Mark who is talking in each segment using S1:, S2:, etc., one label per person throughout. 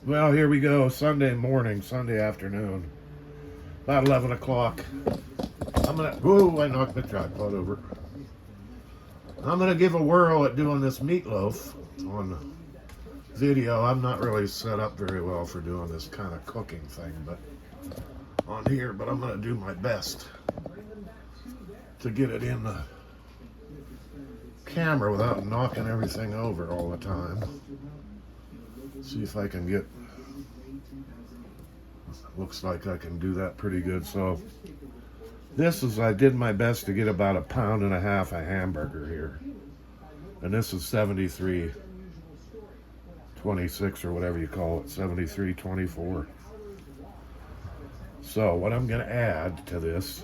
S1: Well, here we go. Sunday morning, Sunday afternoon. About 11 o'clock. Whoa, I knocked the tripod over. I'm gonna give a whirl at doing this meatloaf on video. I'm not really set up very well for doing this kind of cooking thing, but on here, but I'm gonna do my best to get it in the camera without knocking everything over all the time. See if I can get, looks like I can do that pretty good. So this is, I did my best to get about 1.5 pounds of hamburger here. And this is 73.26 or whatever you call it, 73.24. So what I'm gonna add to this,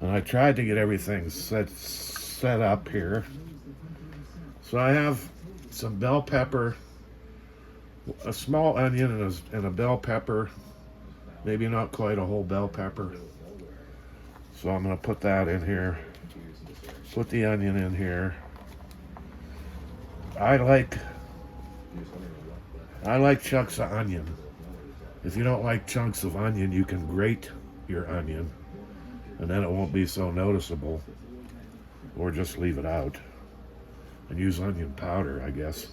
S1: and I tried to get everything set up here. So I have some bell pepper, a small onion and a bell pepper, maybe not quite a whole bell pepper. So I'm going to put that in here, put the onion in here. I like chunks of onion. If you don't like chunks of onion, you can grate your onion and then it won't be so noticeable, or just leave it out and use onion powder, I guess.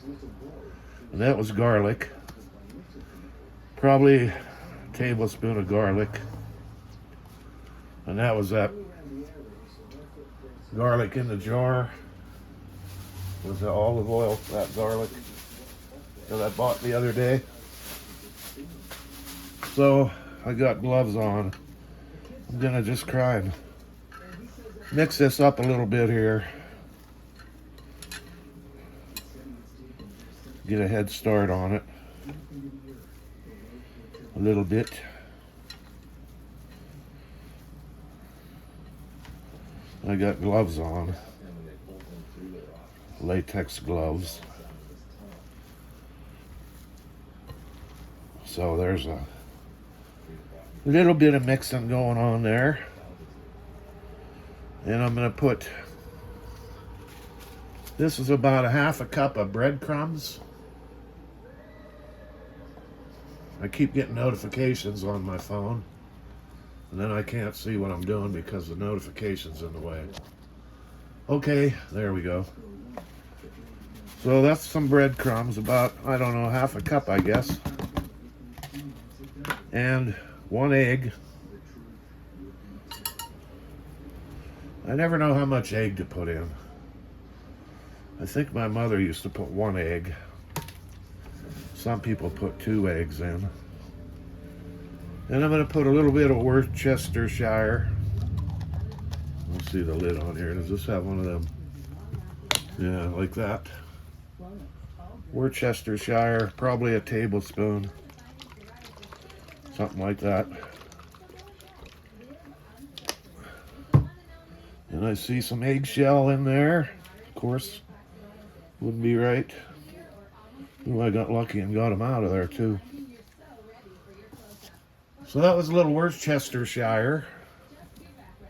S1: And that was garlic, probably a tablespoon of garlic. And that was that garlic in the jar with the olive oil, that garlic that I bought the other day. So I got gloves on. I'm gonna just try and mix this up a little bit here. Get a head start on it a little bit. I got gloves on, latex gloves. So there's a little bit of mixing going on there. And I'm gonna put, this is about 1/2 cup of breadcrumbs. I keep getting notifications on my phone, and then I can't see what I'm doing because the notification's in the way. Okay, there we go. So that's some breadcrumbs, about, I don't know, 1/2 cup, I guess. And 1 egg. I never know how much egg to put in. I think my mother used to put 1 egg. Some people put 2 eggs in. And I'm going to put a little bit of Worcestershire. Let's see the lid on here. Does this have one of them? Yeah, like that. Worcestershire, probably a tablespoon. Something like that. And I see some eggshell in there. Of course, wouldn't be right. Ooh, I got lucky and got them out of there too. So that was a little Worcestershire.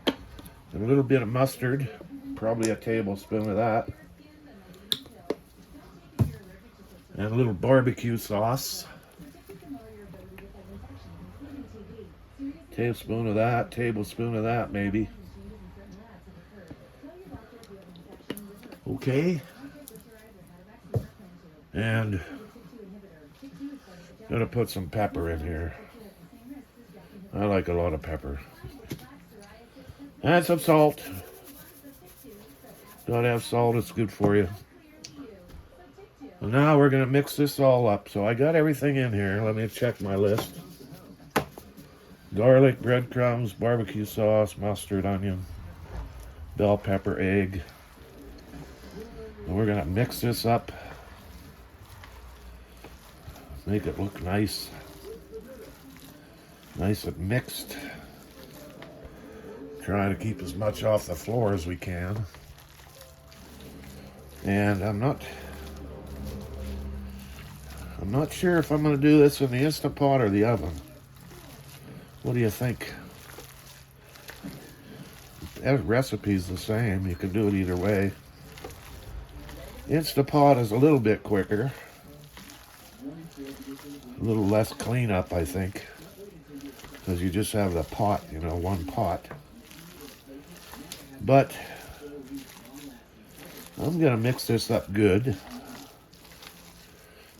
S1: And a little bit of mustard. Probably a tablespoon of that. And a little barbecue sauce. Tablespoon of that maybe. Okay. And I'm gonna put some pepper in here. I like a lot of pepper. And some salt. Gotta have salt, it's good for you. And now we're gonna mix this all up. So I got everything in here. Let me check my list. Garlic, breadcrumbs, barbecue sauce, mustard, onion, bell pepper, egg. And we're gonna mix this up. Make it look nice. Nice and mixed. Try to keep as much off the floor as we can. And I'm not sure if I'm going to do this in the Instant Pot or the oven. What do you think? The recipe's the same. You can do it either way. Instant Pot is a little bit quicker. A little less cleanup, I think, because you just have the pot, you know, one pot. But I'm going to mix this up good.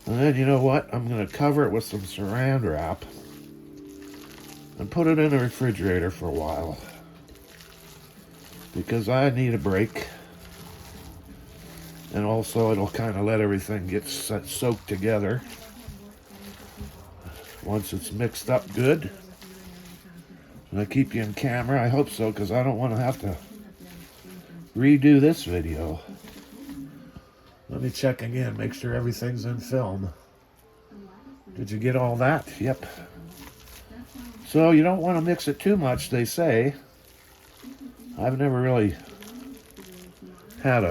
S1: And then, you know what? I'm going to cover it with some saran wrap and put it in the refrigerator for a while, because I need a break. And also, it'll kind of let everything get soaked together. Once it's mixed up good. Will I keep you in camera? I hope so, because I don't want to have to redo this video. Let me check again, make sure everything's in film. Did you get all that? Yep. So you don't want to mix it too much, they say. I've never really had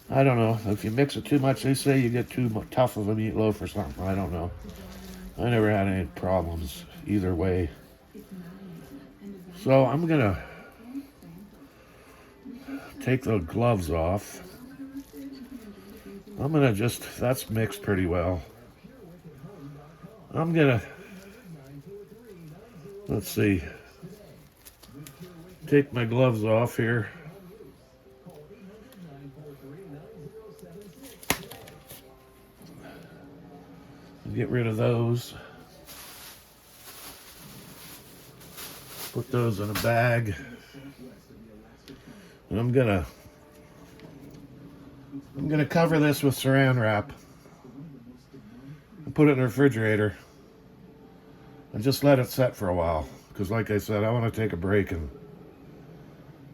S1: I don't know. If you mix it too much, they say you get too tough of a meatloaf or something. I don't know. I never had any problems either way. So I'm going to take the gloves off. I'm going to just, that's mixed pretty well. I'm going to, let's see, take my gloves off here. Get rid of those. Put those in a bag. And I'm gonna cover this with saran wrap and put it in the refrigerator and just let it set for a while. Because like I said, I want to take a break and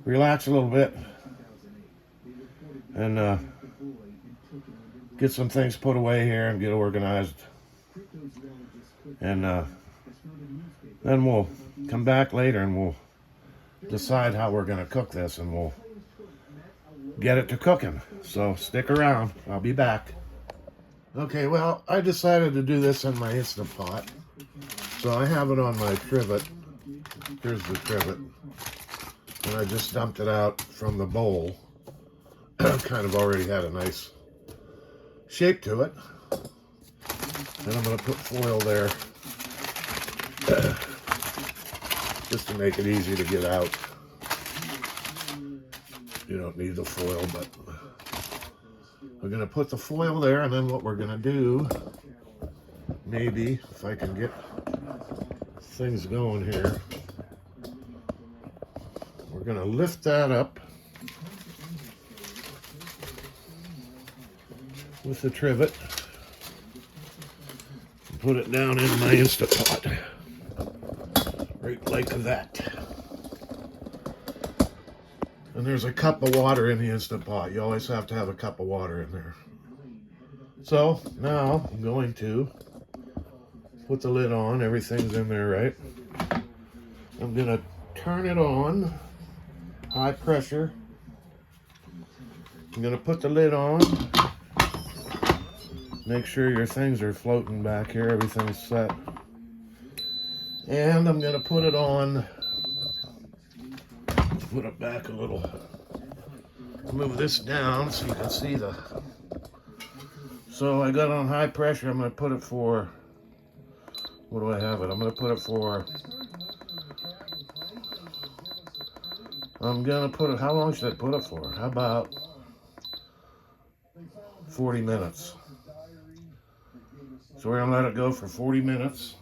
S1: relax a little bit and get some things put away here and get organized. And then we'll come back later and we'll decide how we're going to cook this, and we'll get it to cooking. So stick around. I'll be back. Okay, well, I decided to do this in my Instant Pot. So I have it on my trivet. Here's the trivet. And I just dumped it out from the bowl. Kind of already had a nice shape to it. And I'm going to put foil there just to make it easy to get out. You don't need the foil, but we're going to put the foil there, and then what we're going to do, maybe, if I can get things going here, we're going to lift that up with the trivet. Put it down in my Instant Pot, right like that. And there's a cup of water in the Instant Pot. You always have to have a cup of water in there. So now I'm going to put the lid on. Everything's in there, right? I'm going to turn it on, high pressure. I'm going to put the lid on. Make sure your things are floating back here. Everything's set. And I'm going to put it on. Put it back a little. Move this down so you can see the. So I got it on high pressure. I'm going to put it for. What do I have it? I'm going to put it for. I'm going to put it. How long should I put it for? How about 40 minutes? So we're going to let it go for 40 minutes.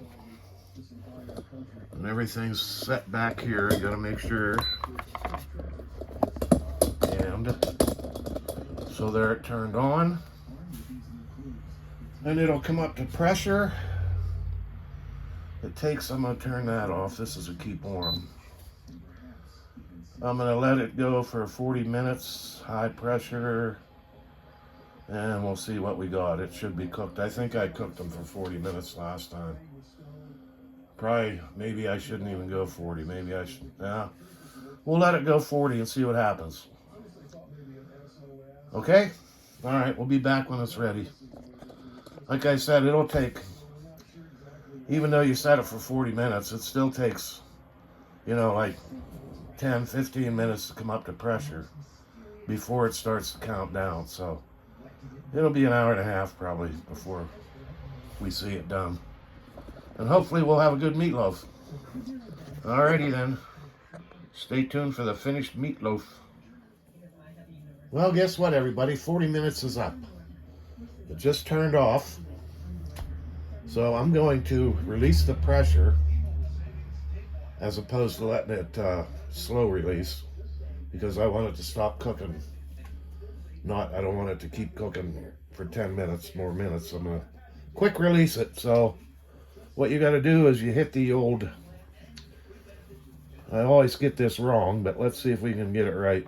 S1: And everything's set back here. You got to make sure. And so there it turned on. And it'll come up to pressure. It takes, I'm going to turn that off. This is a keep warm. I'm going to let it go for 40 minutes, high pressure. And we'll see what we got. It should be cooked. I think I cooked them for 40 minutes last time. Probably, maybe I shouldn't even go 40. Maybe I should, yeah. We'll let it go 40 and see what happens. Okay? All right, we'll be back when it's ready. Like I said, it'll take, even though you set it for 40 minutes, it still takes, you know, like 10, 15 minutes to come up to pressure before it starts to count down. So It'll be an hour and a half probably before we see it done. And hopefully we'll have a good meatloaf. Alrighty then. Stay tuned for the finished meatloaf. Well, guess what, everybody? 40 minutes is up. It just turned off. So I'm going to release the pressure as opposed to letting it slow release, because I want it to stop cooking. I don't want it to keep cooking for 10 minutes, more minutes. I'm going to quick release it. So what you got to do is you hit the old, I always get this wrong, but let's see if we can get it right.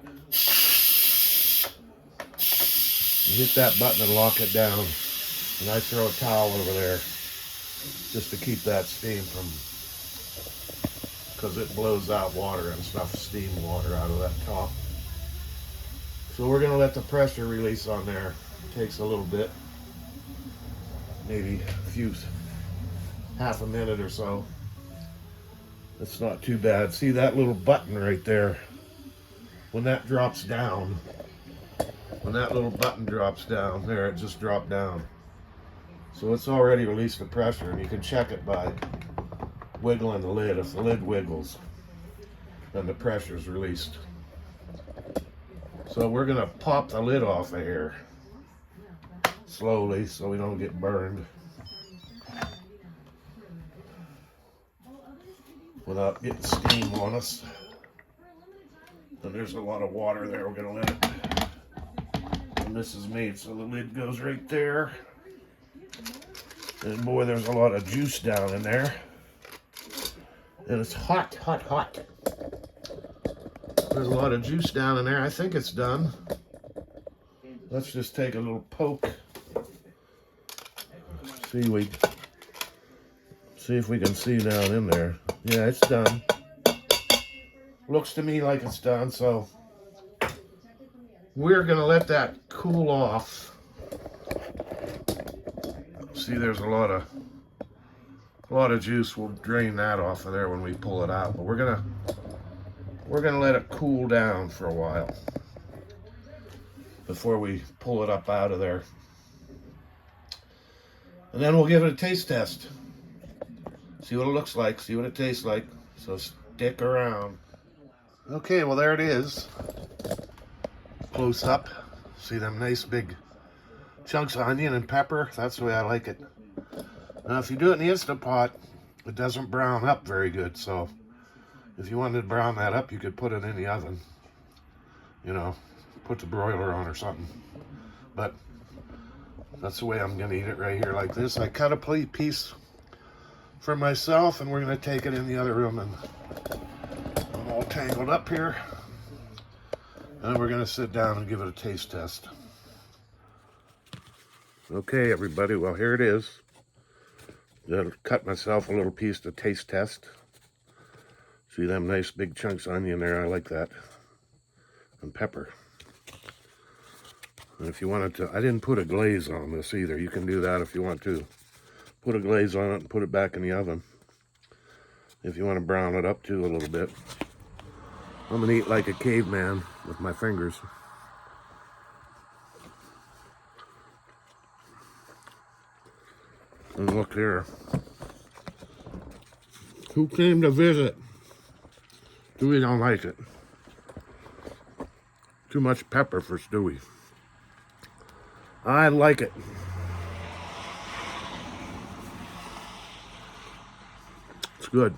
S1: You hit that button and lock it down. And I throw a towel over there just to keep that steam from, because it blows out water and stuff, steam water out of that top. So we're going to let the pressure release on there. It takes a little bit, maybe half a minute or so. It's not too bad. See that little button right there? When that drops down, when that little button drops down, there, it just dropped down. So it's already released the pressure, and you can check it by wiggling the lid. If the lid wiggles, then the pressure is released. So we're gonna pop the lid off of here slowly so we don't get burned without getting steam on us. And there's a lot of water there. We're gonna let it, and this is made so the lid goes right there. And boy, there's a lot of juice down in there. And it's hot, hot, hot. There's a lot of juice down in there. I think it's done. Let's just take a little poke. See if we can see down in there. Yeah, it's done. Looks to me like it's done, so we're gonna let that cool off. See, there's a lot of juice. We'll drain that off of there when we pull it out, but we're gonna let it cool down for a while before we pull it up out of there. And then we'll give it a taste test. See what it looks like, see what it tastes like. So stick around. Okay, well there it is. Close up. See them nice big chunks of onion and pepper? That's the way I like it. Now if you do it in the Instant Pot, it doesn't brown up very good, so if you wanted to brown that up, you could put it in the oven. You know, put the broiler on or something. But that's the way I'm gonna eat it right here like this. I cut a piece for myself, and we're gonna take it in the other room, and I'm all tangled up here. And we're gonna sit down and give it a taste test. Okay, everybody, well, here it is. I'll cut myself a little piece to taste test. See them nice big chunks of onion there? I like that. And pepper. And if you wanted to, I didn't put a glaze on this either. You can do that if you want to. Put a glaze on it and put it back in the oven. If you want to brown it up too a little bit. I'm gonna eat like a caveman with my fingers. And look here. Who came to visit? Stewie don't like it. Too much pepper for Stewie. I like it. It's good.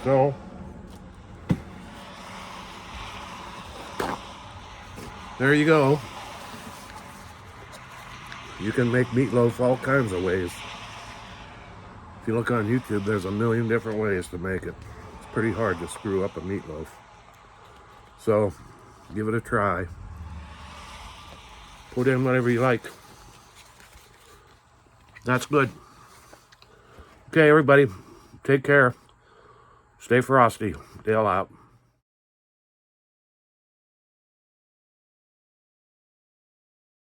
S1: So, there you go. You can make meatloaf all kinds of ways. If you look on YouTube, there's a million different ways to make it. It's pretty hard to screw up a meatloaf. So, give it a try. Put in whatever you like. That's good. Okay, everybody, take care. Stay frosty. Dale out.